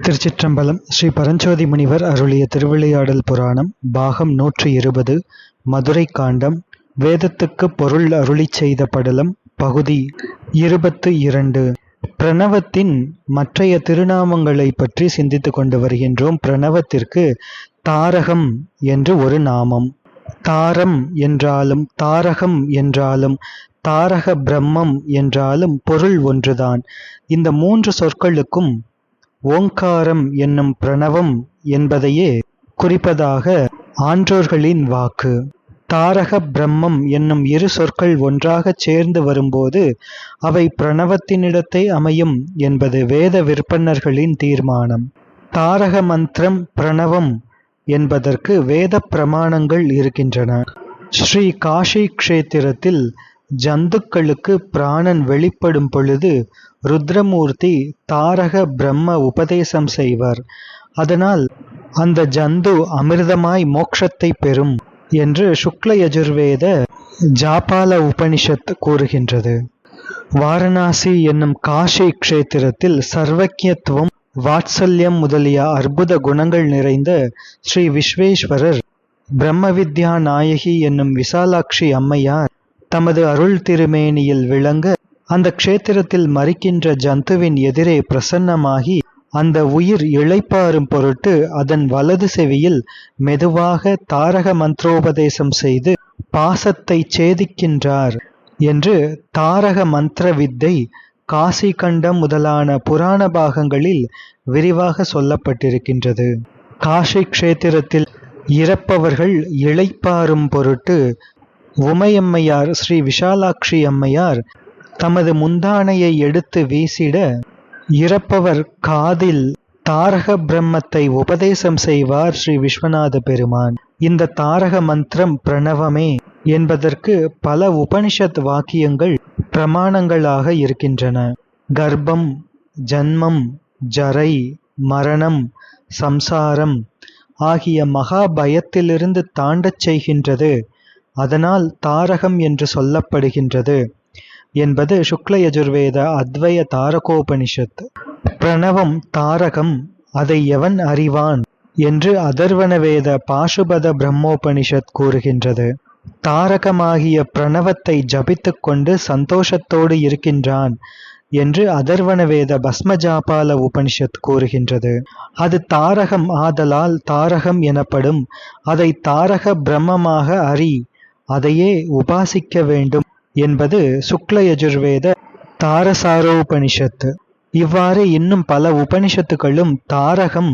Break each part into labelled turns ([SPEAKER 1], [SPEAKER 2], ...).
[SPEAKER 1] திருச்சிற்றம்பலம். ஸ்ரீ பரஞ்சோதி முனிவர் அருளிய திருவிளையாடல் புராணம் பாகம் 120 மதுரை காண்டம். வேதத்துக்கு பொருள் அருளிச் செய்த படலம் பகுதி 22. பிரணவத்தின் மற்றைய திருநாமங்களை பற்றி சிந்தித்துக் கொண்டு வருகின்றோம். பிரணவத்திற்கு தாரகம் என்று ஒரு நாமம். தாரம் என்றாலும் தாரகம் என்றாலும் தாரக பிரம்மம் என்றாலும் பொருள் ஒன்றுதான். இந்த மூன்று சொற்களுக்கும் ஓங்காரம் என்னும் பிரணவம் என்பதையே குறிப்பதாக ஆன்றோர்களின் வாக்கு. தாரக பிரம்மம் என்னும் இரு சொற்கள் ஒன்றாகச் சேர்ந்து வரும்போது அவை பிரணவத்தினிடத்தே அமையும் என்பது வேத விற்பன்னர்களின் தீர்மானம். தாரக மந்திரம் பிரணவம் என்பதற்கு வேத பிரமாணங்கள் இருக்கின்றன. ஸ்ரீ காஷி க்ஷேத்திரத்தில் ஜந்துக்களுக்கு பிராணன் வெளிப்படும் பொழுது ருத்ரமூர்த்தி தாரக பிரம்ம உபதேசம் செய்வர். அதனால் அந்த ஜந்து அமிர்தமாய் மோட்சத்தை பெறும் என்று சுக்ல யஜுர்வேத ஜாபால உபனிஷத் கூறுகின்றது. வாரணாசி என்னும் காஷி க்ஷேத்திரத்தில் சர்வக்ஞத்துவம் வாத்சல்யம் முதலிய அற்புத குணங்கள் நிறைந்த ஸ்ரீ விஸ்வேஸ்வரர் பிரம்ம வித்யா நாயகி என்னும் விசாலாட்சி அம்மையார் தமது அருள் திருமேனியில் விளங்க அந்த க்ஷேத்திரத்தில் மறிக்கின்ற ஜந்துவின் எதிரே பிரசன்னமாகி அந்த உயிர் இளைப்பாறும் பொருட்டு அதன் வலது செவியில் மெதுவாக தாரக மந்திரோபதேசம் செய்து பாசத்தை சேதிக்கின்றார் என்று தாரக மந்திர வித்தை காசி கண்டம் முதலான புராண பாகங்களில் விரிவாக சொல்லப்பட்டிருக்கின்றது. காஷி க்ஷேத்திரத்தில் இறப்பவர்கள் இளைப்பாறும் பொருட்டு உமையம்மையார் ஸ்ரீ விஷாலாட்சி அம்மையார் தமது முந்தானையை எடுத்து வீசிட இறப்பவர் காதில் தாரக பிரம்மத்தை உபதேசம் செய்வார் ஸ்ரீ விஸ்வநாத பெருமான். இந்த தாரக மந்திரம் பிரணவமே என்பதற்கு பல உபனிஷத் வாக்கியங்கள் பிரமாணங்களாக இருக்கின்றன. கர்ப்பம், ஜன்மம், ஜரை, மரணம், சம்சாரம் ஆகிய மகா பயத்திலிருந்து தாண்டச் செய்கின்றது. அதனால் தாரகம் என்று சொல்லப்படுகின்றது என்பது சுக்ல யஜுர்வேத அத்வய தாரகோபனிஷத். பிரணவம் தாரகம், அதை எவன் அறிவான் என்று அதர்வண வேத பாசுபத பிரம்மோபனிஷத் கூறுகின்றது. தாரகமாகிய பிரணவத்தை ஜபித்து கொண்டு சந்தோஷத்தோடு இருக்கின்றான் என்று அதர்வண வேத பஸ்மஜாபால உபனிஷத் கூறுகின்றது. அது தாரகம் ஆதலால் தாரகம் எனப்படும். அதை தாரக பிரம்மமாக அறி, அதையே உபாசிக்க வேண்டும் என்பது சுக்ல யஜுர்வேத தாரசாரோபனிஷத்து. இவ்வாறு இன்னும் பல உபனிஷத்துகளும் தாரகம்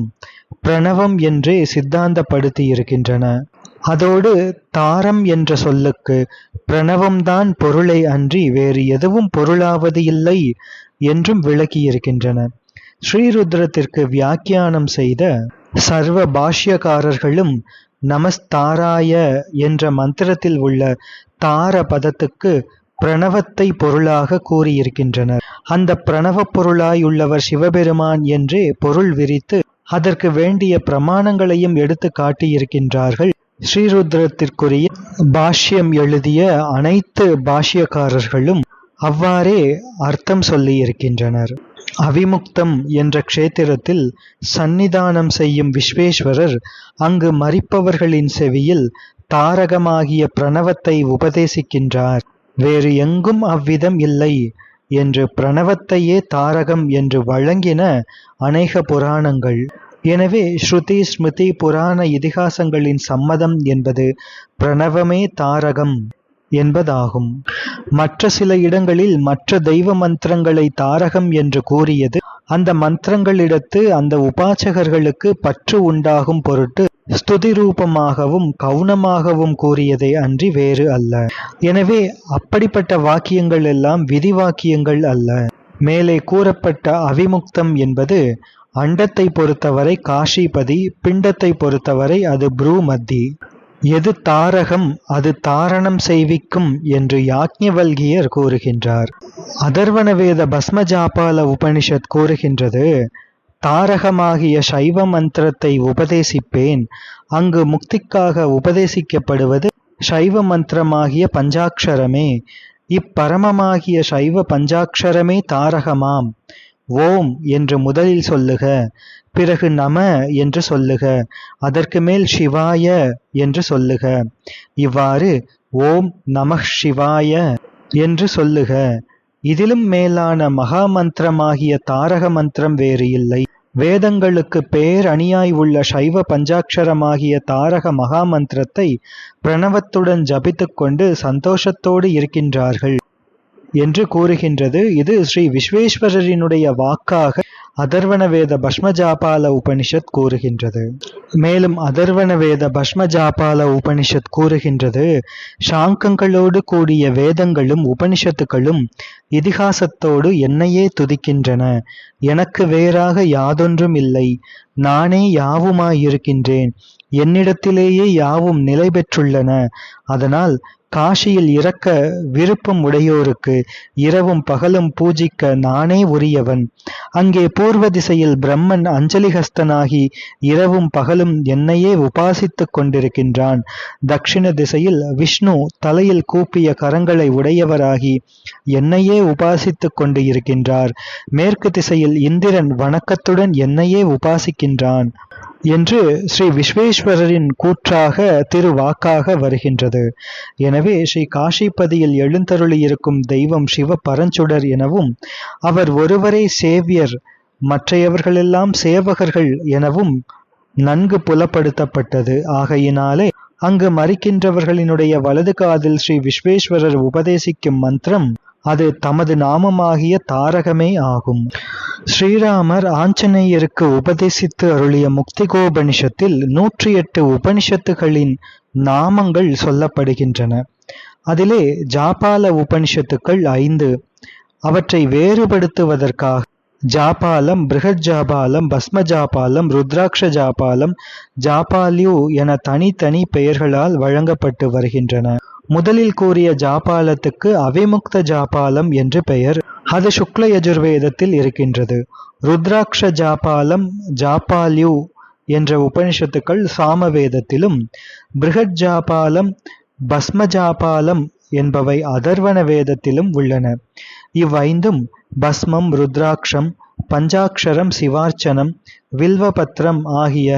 [SPEAKER 1] பிரணவம் என்றே சித்தாந்தப்படுத்தி இருக்கின்றன. அதோடு தாரம் என்ற சொல்லுக்கு பிரணவம்தான் பொருளை அன்றி வேறு எதுவும் பொருளாவது இல்லை என்றும் விளக்கியிருக்கின்றன. ஸ்ரீருத்ரத்திற்கு வியாக்கியானம் செய்த சர்வ பாஷ்யக்காரர்களும் நமஸ்தாராய என்ற மந்திரத்தில் உள்ள தார பதத்துக்கு பிரணவத்தை பொருளாக கூறியிருக்கின்றனர். அந்த பிரணவ பொருளாயுள்ளவர் சிவபெருமான் என்றே பொருள் விரித்து அதற்கு வேண்டிய பிரமாணங்களையும் எடுத்து காட்டியிருக்கின்றார்கள். ஸ்ரீருத்ரத்திற்குரிய பாஷ்யம் எழுதிய அனைத்து பாஷ்யக்காரர்களும் அவ்வாறே அர்த்தம் சொல்லியிருக்கின்றனர். அவிமுக்தம் என்ற க்ஷேத்திரத்தில் சந்நிதானம் செய்யும் விஸ்வேஸ்வரர் அங்கு மரிப்பவர்களின் செவியில் தாரகமாகிய பிரணவத்தை உபதேசிக்கின்றார். வேறு எங்கும் அவ்விதம் இல்லை என்று பிரணவத்தையே தாரகம் என்று வழங்கின அநேக புராணங்கள். எனவே ஸ்ருதி ஸ்மிருதி புராண இதிகாசங்களின் சம்மதம் என்பது பிரணவமே தாரகம் என்பதாகும். மற்ற சில இடங்களில் மற்ற தெய்வ மந்திரங்களை தாரகம் என்று கூறியது அந்த மந்திரங்களிடத்து அந்த உபாசகர்களுக்கு பற்று உண்டாகும் பொருட்டு ஸ்துதி ரூபமாகவும் கவுனமாகவும் கூறியதை அன்றி வேறு அல்ல. எனவே அப்படிப்பட்ட வாக்கியங்கள் எல்லாம் விதி வாக்கியங்கள் அல்ல. மேலே கூறப்பட்ட அவிமுக்தம் என்பது அண்டத்தை பொறுத்தவரை காஷிபதி, பிண்டத்தை பொறுத்தவரை அது ப்ரூமத்தி. எது தாரகம் அது தாரணம் செய்விக்கும் என்று யாக்ஞவல்கியர் கூறுகின்றார். அதர்வண வேத பஸ்மஜாபால உபனிஷத் கூறுகின்றது, தாரகமாகிய சைவ மந்திரத்தை உபதேசிப்பேன். அங்கு முக்திக்காக உபதேசிக்கப்படுவது சைவ மந்திரமாகிய பஞ்சாட்சரமே. இப்பரமமாகிய சைவ பஞ்சாட்சரமே தாரகமாம். ஓம் என்று முதலில் சொல்லுக, பிறகு நம என்று சொல்லுக, அதற்கு மேல் சிவாய என்று சொல்லுக. இவ்வாறு ஓம் நமः சிவாய என்று சொல்லுக. இதிலும் மேலான மகா மந்திரமாகிய தாரக மந்திரம் வேறு இல்லை. வேதங்களுக்கு பேரணியாய் உள்ள சைவ பஞ்சாட்சரமாகிய தாரக மகா மந்திரத்தை பிரணவத்துடன் ஜபித்துக் கொண்டு சந்தோஷத்தோடு இருக்கின்றார்கள் என்று கூறுகின்றது. இது ஸ்ரீ விஸ்வேஸ்வரரினுடைய வாக்காக அதர்வணவேத பஸ்மஜாபால உபனிஷத் கூறுகின்றது. மேலும் அதர்வணவேத பஸ்மஜாபால உபனிஷத் கூறுகின்றது, சாங்கங்களோடு கூடிய வேதங்களும் உபனிஷத்துக்களும் இதிகாசத்தோடு என்னையே துதிக்கின்றன. எனக்கு வேறாக யாதொன்றும் இல்லை. நானே யாவுமாயிருக்கின்றேன். என்னிடத்திலேயே யாவும் நிலை பெற்றுள்ளன. அதனால் காஷியில் இறக்க விருப்பம் உடையோருக்கு இரவும் பகலும் பூஜிக்க நானே உரியவன். அங்கே பூர்வ திசையில் பிரம்மன் அஞ்சலிஹஸ்தனாகி இரவும் பகலும் என்னையே உபாசித்துக் கொண்டிருக்கின்றான். தக்ஷிண திசையில் விஷ்ணு தலையில் கூப்பிய கரங்களை உடையவராகி என்னையே உபாசித்துக் கொண்டு இருக்கின்றார். மேற்கு திசையில் இந்திரன் வணக்கத்துடன் என்னையே உபாசிக்கின்றான் என்று ஸ்ரீ விஸ்வேஸ்வரரின் கூற்றாக திருவாக்காக வருகின்றது. எனவே ஸ்ரீ காஷிபதியில் எழுந்தருளியிருக்கும் தெய்வம் சிவ பரஞ்சுடர் எனவும், அவர் ஒருவரே சேவியர், மற்றையவர்களெல்லாம் சேவகர்கள் எனவும் நன்கு புலப்படுத்தப்பட்டது. ஆகையினாலே அங்கு மறிக்கின்றவர்களினுடைய வலது காதில் ஸ்ரீ விஸ்வேஸ்வரர் உபதேசிக்கும் மந்திரம் அது தமது நாமமாகிய தாரகமே ஆகும். ஸ்ரீராமர் ஆஞ்சநேயருக்கு உபதேசித்து அருளிய முக்திகோபனிஷத்தில் 108 உபனிஷத்துகளின் நாமங்கள் சொல்லப்படுகின்றன. அதிலே ஜாபால உபனிஷத்துக்கள் 5. அவற்றை வேறுபடுத்துவதற்காக ஜாபாலம், பிருகத் ஜாபாலம், பஸ்ம ஜாபாலம், ருத்ராட்ச ஜாபாலம், ஜாபால்யு என தனித்தனி பெயர்களால் வழங்கப்பட்டு வருகின்றன. முதலில் கூறிய ஜாபாலத்துக்கு அவிமுக்த ஜாபாலம் என்று பெயர். அது சுக்ல யஜுர்வேதத்தில் இருக்கின்றது. ருத்ராட்ச ஜாபாலம், ஜாபால்யு என்ற உபனிஷத்துக்கள் சாமவேதத்திலும், பிருகத் ஜாபாலம், பஸ்ம ஜாபாலம் என்பவை அதர்வண வேதத்திலும் உள்ளன. இவ்வைந்தும் பஸ்மம், ருத்ராட்சம், பஞ்சாட்சரம், சிவார்ச்சனம், வில்வபத்ரம் ஆகிய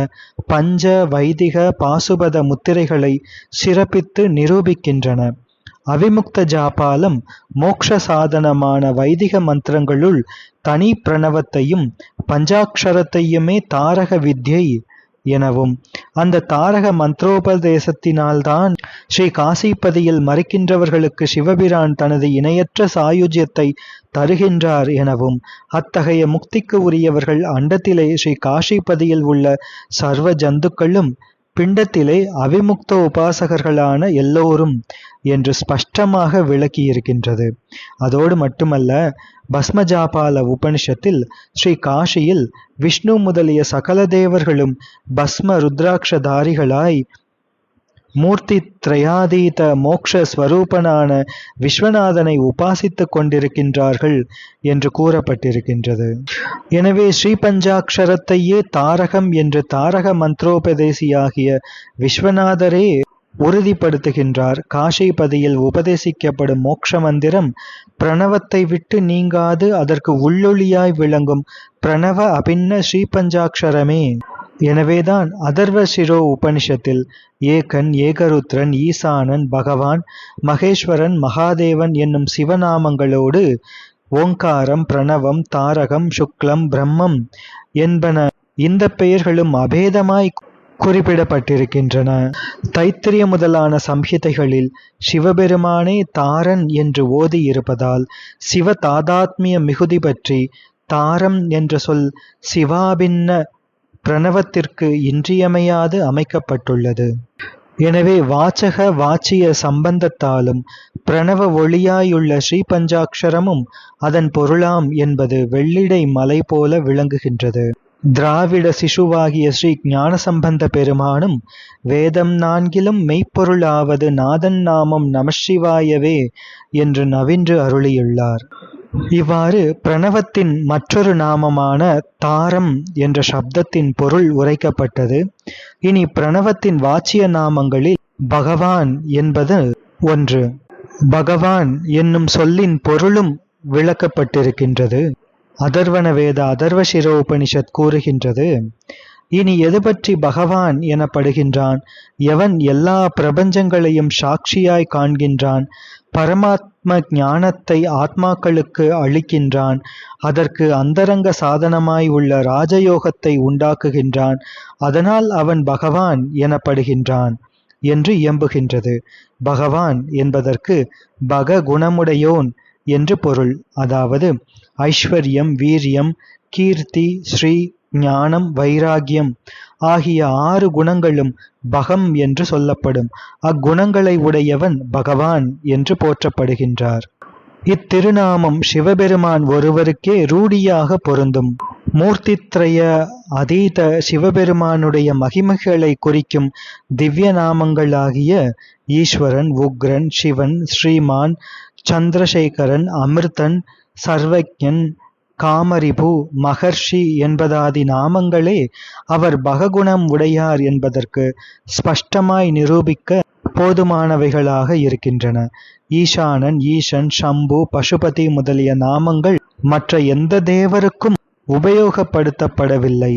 [SPEAKER 1] பஞ்ச வைதிக பாசுபத முத்திரைகளை சிறப்பித்து நிரூபிக்கின்றன. அவிமுக்த ஜாபாலம் மோக்ஷ சாதனமான வைதிக மந்திரங்களுள் தனி பிரணவத்தையும் பஞ்சாட்சரத்தையுமே தாரக வித்யை எனவும், அந்த தாரக மந்திரோபதேசத்தினால்தான் ஸ்ரீ காசிபதியில் மறிக்கின்றவர்களுக்கு சிவபிரான் தனது இணையற்ற சாயுஜ்யத்தை தருகின்றார் எனவும், அத்தகைய முக்திக்கு உரியவர்கள் அண்டத்திலே ஸ்ரீ காசிபதியில் உள்ள சர்வ ஜந்துக்களும் பிண்டத்திலே அவிமுக்த உபாசகர்களான எல்லோரும் என்று ஸ்பஷ்டமாக விளக்கியிருக்கின்றது. அதோடு மட்டுமல்ல, பஸ்மஜாபால உபனிஷத்தில் ஸ்ரீ காஷியில் விஷ்ணு முதலிய சகல தேவர்களும் பஸ்ம ருத்ராட்சதாரிகளாய் மூர்த்தி திரையாதீத மோக்ஷ ஸ்வரூபனான விஸ்வநாதனை உபாசித்துக் கொண்டிருக்கின்றார்கள் என்று கூறப்பட்டிருக்கின்றது. எனவே ஸ்ரீ பஞ்சாட்சரத்தையே தாரகம் என்று தாரக மந்திரோபதேசியாகிய விஸ்வநாதரே உறுதிப்படுத்துகின்றார். காஷிபதியில் உபதேசிக்கப்படும் மோட்ச மந்திரம் பிரணவத்தை விட்டு நீங்காது அதற்கு உள்ளொளியாய் விளங்கும் பிரணவ அபின்ன ஸ்ரீ பஞ்சாட்சரமே. எனவேதான் அதர்வ சிரோ உபனிஷத்தில் ஏகன், ஏகருத்ரன், ஈசானன், பகவான், மகேஸ்வரன், மகாதேவன் என்னும் சிவநாமங்களோடு ஓங்காரம், பிரணவம், தாரகம், சுக்லம், பிரம்மம் என்பன இந்த பெயர்களும் அபேதமாய் குறிப்பிடப்பட்டிருக்கின்றன. தைத்திரிய முதலான சம்ஹிதைகளில் சிவபெருமானே தாரன் என்று ஓதி இருப்பதால் சிவ தாதாத்மிய மிகுதி பற்றி தாரம் என்ற சொல் சிவாபின்ன பிரணவத்திற்கு இன்றியமையாது அமைக்கப்பட்டுள்ளது. எனவே வாச்சக வாச்சிய சம்பந்தத்தாலும் பிரணவ ஒளியாயுள்ள ஸ்ரீ பஞ்சாட்சரமும் அதன் பொருளாம் என்பது வெள்ளிடை மலை போல விளங்குகின்றது. திராவிட சிசுவாகிய ஸ்ரீ ஞானசம்பந்த பெருமானும் வேதம் 4லும் மெய்ப்பொருளாவது நாதன் நாமம் நமசிவாயவே என்று நவின்று அருளியுள்ளார். இவ்வாறு பிரணவத்தின் மற்றொரு நாமமான தாரம் என்ற சப்தத்தின் பொருள் உரைக்கப்பட்டது. இனி பிரணவத்தின் வாச்சிய நாமங்களில் பகவான் என்பது ஒன்று. பகவான் என்னும் சொல்லின் பொருளும் விளக்கப்பட்டிருக்கின்றது. அதர்வண வேத அதர்வ சிரோபனிஷத் கூறுகின்றது. இனி எது பற்றி பகவான் எனப்படுகின்றான்? எவன் எல்லா பிரபஞ்சங்களையும் சாட்சியாய் காண்கின்றான், பரமாத்ம ஞானத்தை ஆத்மாக்களுக்கு அளிக்கின்றான், அதற்கு அந்தரங்க சாதனமாய் உள்ள ராஜயோகத்தை உண்டாக்குகின்றான், அதனால் அவன் பகவான் எனப்படுகின்றான் என்று இயம்புகின்றது. பகவான் என்பதற்கு பக குணமுடையோன் என்று பொருள். அதாவது ஐஸ்வர்யம், வீரியம், கீர்த்தி, ஸ்ரீ, ஞானம், வைராகியம் ஆகிய 6 குணங்களும் பகம் என்று சொல்லப்படும். அக்குணங்களை உடையவன் பகவான் என்று போற்றப்படுகின்றார். இத்திருநாமம் சிவபெருமான் ஒருவருக்கே ரூடியாக பொருந்தும். மூர்த்தித்ரய அதீத சிவபெருமானுடைய மகிமைகளை குறிக்கும் திவ்ய நாமங்களாகிய ஈஸ்வரன், உக்ரன், சிவன், ஸ்ரீமான், சந்திரசேகரன், அமிர்தன், சர்வஜன், காமரிபு, மகர்ஷி என்பதாதி நாமங்களே அவர் பககுணம் உடையார் என்பதற்கு ஸ்பஷ்டமாய் நிரூபிக்க போதுமானவைகளாக இருக்கின்றன. ஈசானன், ஈசன், சம்பு, பசுபதி முதலிய நாமங்கள் மற்ற எந்த தேவருக்கும் உபயோகப்படுத்தப்படவில்லை.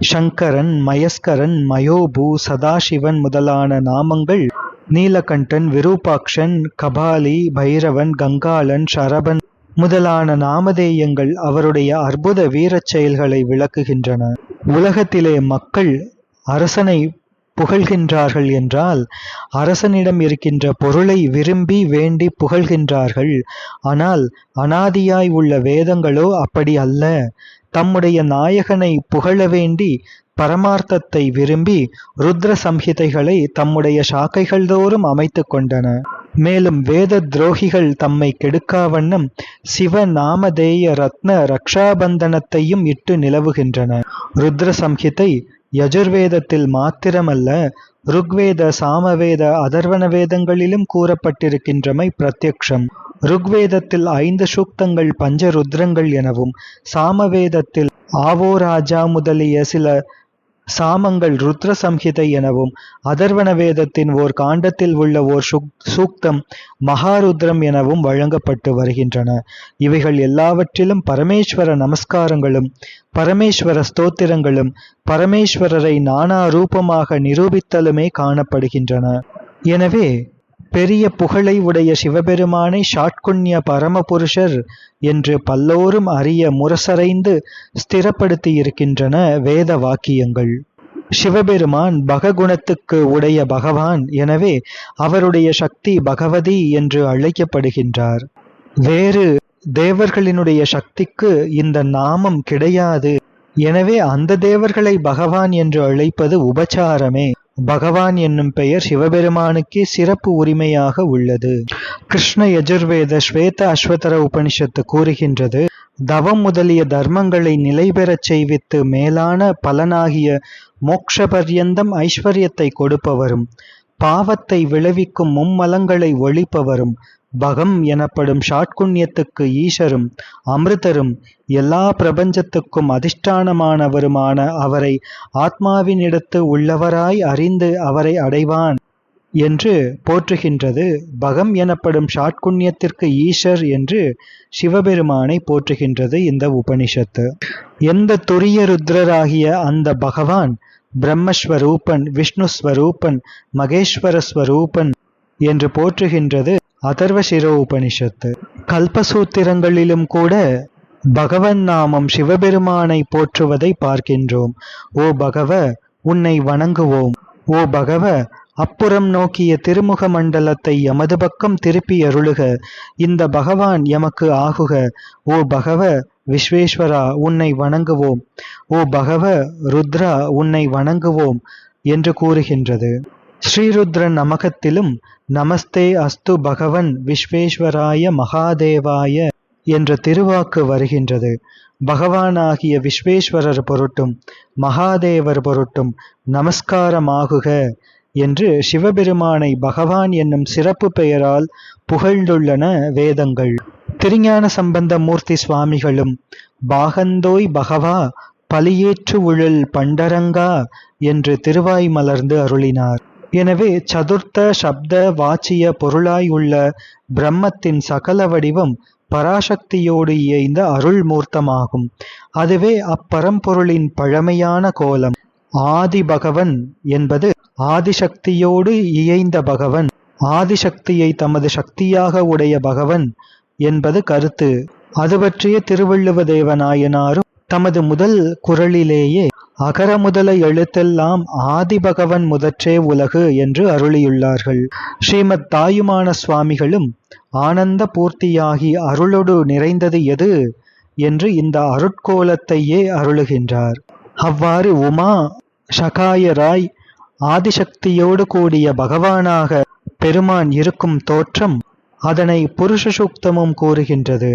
[SPEAKER 1] சங்கரன், மயஸ்கரன், மயோபு, சதாசிவன் முதலான நாமங்கள் நீலகண்டன், விரூபாக்ஷன், கபாலி, பைரவன், கங்காளன், சரபன் முதலான நாமதேயங்கள் அவருடைய அற்புத வீரச் செயல்களை விளக்குகின்றன. உலகத்திலே மக்கள் அரசனை புகழ்கின்றார்கள் என்றால் அரசனிடம் இருக்கின்ற பொருளை விரும்பி வேண்டி புகழ்கின்றார்கள். ஆனால் அனாதியாய் உள்ள வேதங்களோ அப்படி அல்ல. தம்முடைய நாயகனை புகழ வேண்டி பரமார்த்தத்தை விரும்பி ருத்ர சம்ஹிதைகளை தம்முடைய சாக்கைகள் தோறும் அமைத்து கொண்டன. மேலும் வேத துரோகிகள் தம்மை கெடுக்காவண்ணம் சிவ நாமதேய ரத்ன ரக்ஷாபந்தனத்தையும் இட்டு நிலவுகின்றன. ருத்ர சம்ஹிதை யஜுர்வேதத்தில் மாத்திரமல்ல, ருக்வேத, சாமவேத, அதர்வண வேதங்களிலும் கூறப்பட்டிருக்கின்றமை பிரத்யக்ஷம். ருக்வேதத்தில் 5 சூக்தங்கள் பஞ்சருத்ரங்கள் எனவும், சாமவேதத்தில் ஆவோராஜா முதலிய சில சாமங்கள் ருத்ர சம்ஹிதை எனவும், அதர்வண வேதத்தின் ஓர் காண்டத்தில் உள்ள ஓர் சூக்தம் மகாருத்ரம் எனவும் வழங்கப்பட்டு வருகின்றன. இவைகள் எல்லாவற்றிலும் பரமேஸ்வர நமஸ்காரங்களும் பரமேஸ்வர ஸ்தோத்திரங்களும் பரமேஸ்வரரை நானா ரூபமாக நிரூபித்தலுமே காணப்படுகின்றன. எனவே பெரிய புகழை உடைய சிவபெருமானை ஷாட்குண்ய பரமபுருஷர் என்று பல்லோரும் அறிய முரசறைந்து ஸ்திரப்படுத்தியிருக்கின்றன வேத வாக்கியங்கள். சிவபெருமான் பககுணத்துக்கு உடைய பகவான். எனவே அவருடைய சக்தி பகவதி என்று அழைக்கப்படுகின்றார். வேறு தேவர்களினுடைய சக்திக்கு இந்த நாமம் கிடையாது. எனவே அந்த தேவர்களை பகவான் என்று அழைப்பது உபச்சாரமே. பகவான் என்னும் பெயர் சிவபெருமானுக்கே சிறப்பு உரிமையாக உள்ளது. கிருஷ்ண யஜுர்வேத ஸ்வேத அஸ்வதர உபனிஷத்து கூறுகின்றது, தவம் முதலிய தர்மங்களை நிலை பெறச் செய்வித்து மேலான பலனாகிய மோக்ஷ பர்யந்தம் ஐஸ்வர்யத்தை கொடுப்பவரும் பாவத்தை விளைவிக்கும் மும்மலங்களை ஒழிப்பவரும் பகம் எனப்படும் ஷாட்குண்யத்துக்கு ஈஷரும் அமிர்தரும் எல்லா பிரபஞ்சத்துக்கும் அதிஷ்டானமானவருமான அவரை ஆத்மாவினிடத்து உள்ளவராய் அறிந்து அவரை அடைவான் என்று போற்றுகின்றது. பகம் எனப்படும் ஷாட்குண்யத்திற்கு ஈஷர் என்று சிவபெருமானை போற்றுகின்றது இந்த உபனிஷத்து. எந்த துரிய ருத்ரராகிய அந்த பகவான் பிரம்மஸ்வரூபன், விஷ்ணுஸ்வரூபன், மகேஸ்வரஸ்வரூபன் என்று போற்றுகின்றது அதர்வ சிரோ உபனிஷத்து. கல்பசூத்திரங்களிலும் கூட பகவன் நாமம் சிவபெருமானை போற்றுவதை பார்க்கின்றோம். ஓ பகவ, உன்னை வணங்குவோம். ஓ பகவ, அப்புறம் நோக்கிய திருமுக மண்டலத்தை எமது பக்கம் திருப்பி அருளுக. இந்த பகவான் எமக்கு ஆகுக. ஓ பகவ விஸ்வேஸ்வரா, உன்னை வணங்குவோம். ஓ பகவ ருத்ரா, உன்னை வணங்குவோம் என்று கூறுகின்றது. ஸ்ரீருத்ரன் நமகத்திலும் நமஸ்தே அஸ்து பகவன் விஸ்வேஸ்வராய மகாதேவாய என்ற திருவாக்கு வருகின்றது. பகவானாகிய விஸ்வேஸ்வரர் பொருட்டும் மகாதேவர் பொருட்டும் நமஸ்காரமாகுக என்று சிவபெருமானை பகவான் என்னும் சிறப்பு பெயரால் புகழ்ந்துள்ளன வேதங்கள். திருஞான சம்பந்த மூர்த்தி சுவாமிகளும் பாகந்தோய் பகவா பலியேற்று உழல் பண்டரங்கா என்று திருவாய் மலர்ந்து அருளினார். எனவே சதுர்த்த சப்த வாச்சிய பொருளாய் உள்ள பிரம்மத்தின் சகல வடிவம் பராசக்தியோடு இயைந்த அருள் மூர்த்தமாகும். அதுவே அப்பரம்பொருளின் பழமையான கோலம். ஆதி பகவன் என்பது ஆதிசக்தியோடு இயைந்த பகவன், ஆதிசக்தியை தமது சக்தியாக உடைய பகவன் என்பது கருத்து. அது பற்றிய திருவள்ளுவ தேவநாயனாரும் தமது முதல் குறளிலேயே அகர முதல எழுத்தெல்லாம் ஆதிபகவன் முதற்றே உலகு என்று அருளியுள்ளார்கள். ஸ்ரீமத் தாயுமான சுவாமிகளும் ஆனந்த பூர்த்தியாகி அருளொடு நிறைந்தது எது என்று இந்த அருட்கோலத்தையே அருளுகின்றார். அவ்வாறு உமா சகாயராய் ஆதிசக்தியோடு கூடிய பகவானாக பெருமான் இருக்கும் தோற்றம் அதனை புருஷ சூக்தமும் கூறுகின்றது.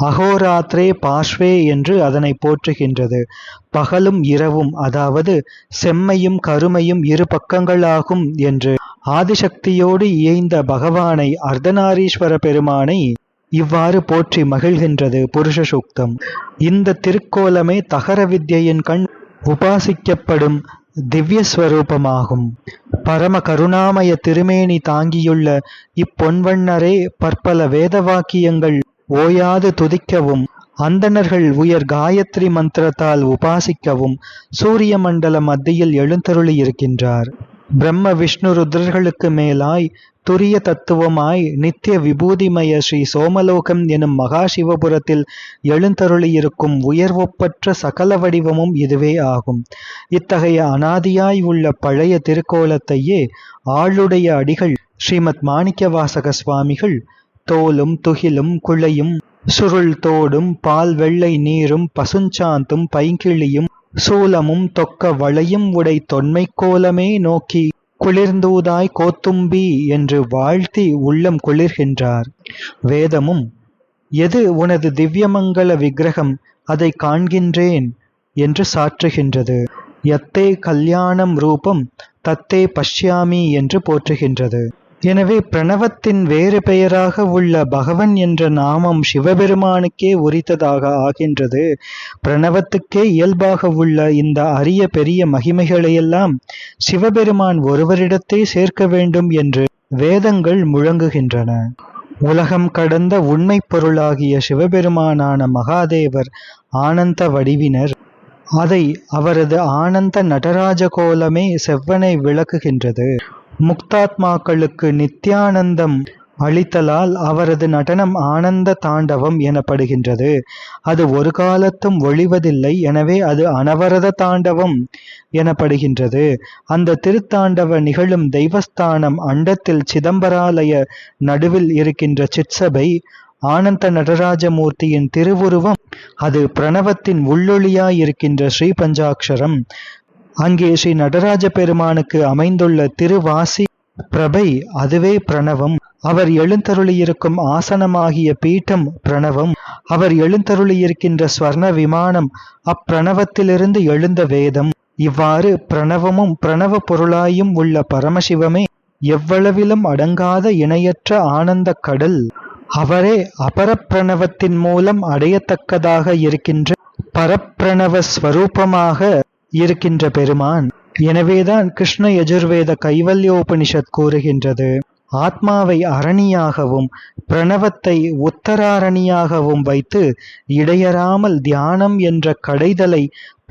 [SPEAKER 1] அகோராத்ரே பாஸ்வே என்று அதனை போற்றுகின்றது. பகலும் இரவும், அதாவது செம்மையும் கருமையும் இரு பக்கங்களாகும் என்று ஆதிசக்தியோடு இயைந்த பகவானை, அர்த்தநாரீஸ்வர பெருமானை இவ்வாறு போற்றி மகிழ்கின்றது புருஷ சூக்தம். இந்த திருக்கோலமே தகர வித்யின் கண் உபாசிக்கப்படும் திவ்யஸ்வரூபமாகும். பரம கருணாமய திருமேனி தாங்கியுள்ள இப்பொன்வண்ணரே பற்பல வேதவாக்கியங்கள் ஓயாது துதிக்கவும், அந்தணர்கள் உயர் காயத்ரி மந்திரத்தால் உபாசிக்கவும் சூரிய மண்டல மத்தியில் எழுந்தருளி இருக்கின்றார். பிரம்ம விஷ்ணு ருத்ரர்களுக்கு மேலாய் துரிய தத்துவமாய் நித்திய விபூதிமய ஸ்ரீ சோமலோகம் எனும் மகா சிவபுரத்தில் எழுந்தருளியிருக்கும் உயர்வொப்பற்ற சகல வடிவமும் இதுவே ஆகும். இத்தகைய அனாதியாய் உள்ள பழைய திருக்கோலத்தையே ஆளுடைய அடிகள் ஸ்ரீமத் மாணிக்கவாசக சுவாமிகள் தோலும் துகிலும் குழையும் சுருள் தோடும் பால் வெள்ளை நீரும் பசுஞ்சாந்தும் பைங்கிளியும் சூலமும் தொக்க வளையும் உடை தொன்மை கோலமே நோக்கி குளிர்ந்தூதாய் கோத்தும்பி என்று வாழ்த்தி உள்ளம் குளிர்கின்றார். வேதமும் எது உனது திவ்யமங்கல விக்கிரகம், அதை காண்கின்றேன் என்று சாற்றுகின்றது. யத்தே கல்யாணம் ரூபம் தத்தே பஷ்யாமி என்று போற்றுகின்றது. எனவே பிரணவத்தின் வேறு பெயராக உள்ள பகவன் என்ற நாமம் சிவபெருமானுக்கே உரித்ததாக ஆகின்றது. பிரணவத்துக்கே இயல்பாக உள்ள இந்த அரிய பெரிய மகிமைகளையெல்லாம் சிவபெருமான் ஒருவரிடத்தே சேர்க்க வேண்டும் என்று வேதங்கள் முழங்குகின்றன. உலகம் கடந்த உண்மை பொருளாகிய சிவபெருமானான மகாதேவர் ஆனந்த வடிவினர். அதை அவரது ஆனந்த நடராஜ கோலமே செவ்வனை விளக்குகின்றது. முக்தாத்மாக்களுக்கு நித்யானந்தம் அளித்தலால் அவரது நடனம் ஆனந்த தாண்டவம் எனப்படுகின்றது. அது ஒரு காலத்தும் ஒழிவதில்லை, எனவே அது அனவரத தாண்டவம் எனப்படுகின்றது. அந்த திருத்தாண்டவ நிகழும் தெய்வஸ்தானம் அண்டத்தில் சிதம்பராலய நடுவில் இருக்கின்ற சிற்சபை ஆனந்த நடராஜமூர்த்தியின் திருவுருவம். அது பிரணவத்தின் உள்ளொளியாய் இருக்கின்ற ஸ்ரீ பஞ்சாட்சரம். அங்கே ஸ்ரீ நடராஜ பெருமானுக்கு அமைந்துள்ள திருவாசி பிரபை, அதுவே பிரணவம். அவர் எழுந்தருளியிருக்கும் ஆசனமாகிய பீட்டம் பிரணவம். அவர் எழுந்தருளியிருக்கின்ற ஸ்வர்ண விமானம் அப்பிரணவத்திலிருந்து எழுந்த வேதம். இவ்வாறு பிரணவமும் பிரணவ பொருளாயும் உள்ள பரமசிவமே எவ்வளவிலும் அடங்காத இணையற்ற ஆனந்த கடல். அவரே அபரப்பிரணவத்தின் மூலம் அடையத்தக்கதாக இருக்கின்ற பரப்பிரணவ ஸ்வரூபமாக இருக்கின்ற பெருமான். எனவேதான் கிருஷ்ண யஜுர்வேத கைவல்யோபனிஷத் கூறுகின்றது, ஆத்மாவை அரணியாகவும் பிரணவத்தை உத்தராரணியாகவும் வைத்து இடையறாமல் தியானம் என்ற கடைதலை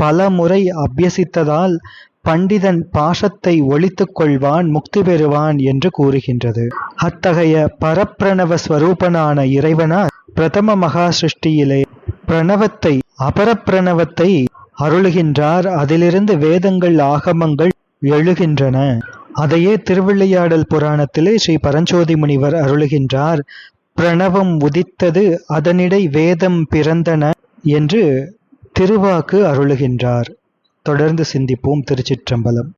[SPEAKER 1] பல முறை அபியசித்ததால் பண்டிதன் பாசத்தை ஒழித்துக் கொள்வான், முக்தி பெறுவான் என்று கூறுகின்றது. அத்தகைய பரப்பிரணவ ஸ்வரூபனான இறைவனார் பிரதம மகா சிருஷ்டியிலே பிரணவத்தை அபரப்பிரணவத்தை அருளுகின்றார். அதிலிருந்து வேதங்கள் ஆகமங்கள் எழுகின்றன. அதையே திருவிளையாடல் புராணத்திலே ஸ்ரீ பரஞ்சோதி முனிவர் அருளுகின்றார். பிரணவம் உதித்தது, அதனிடை வேதம் பிறந்தன என்று திருவாக்கு அருளுகின்றார். தொடர்ந்து சிந்திப்போம். திருச்சிற்றம்பலம்.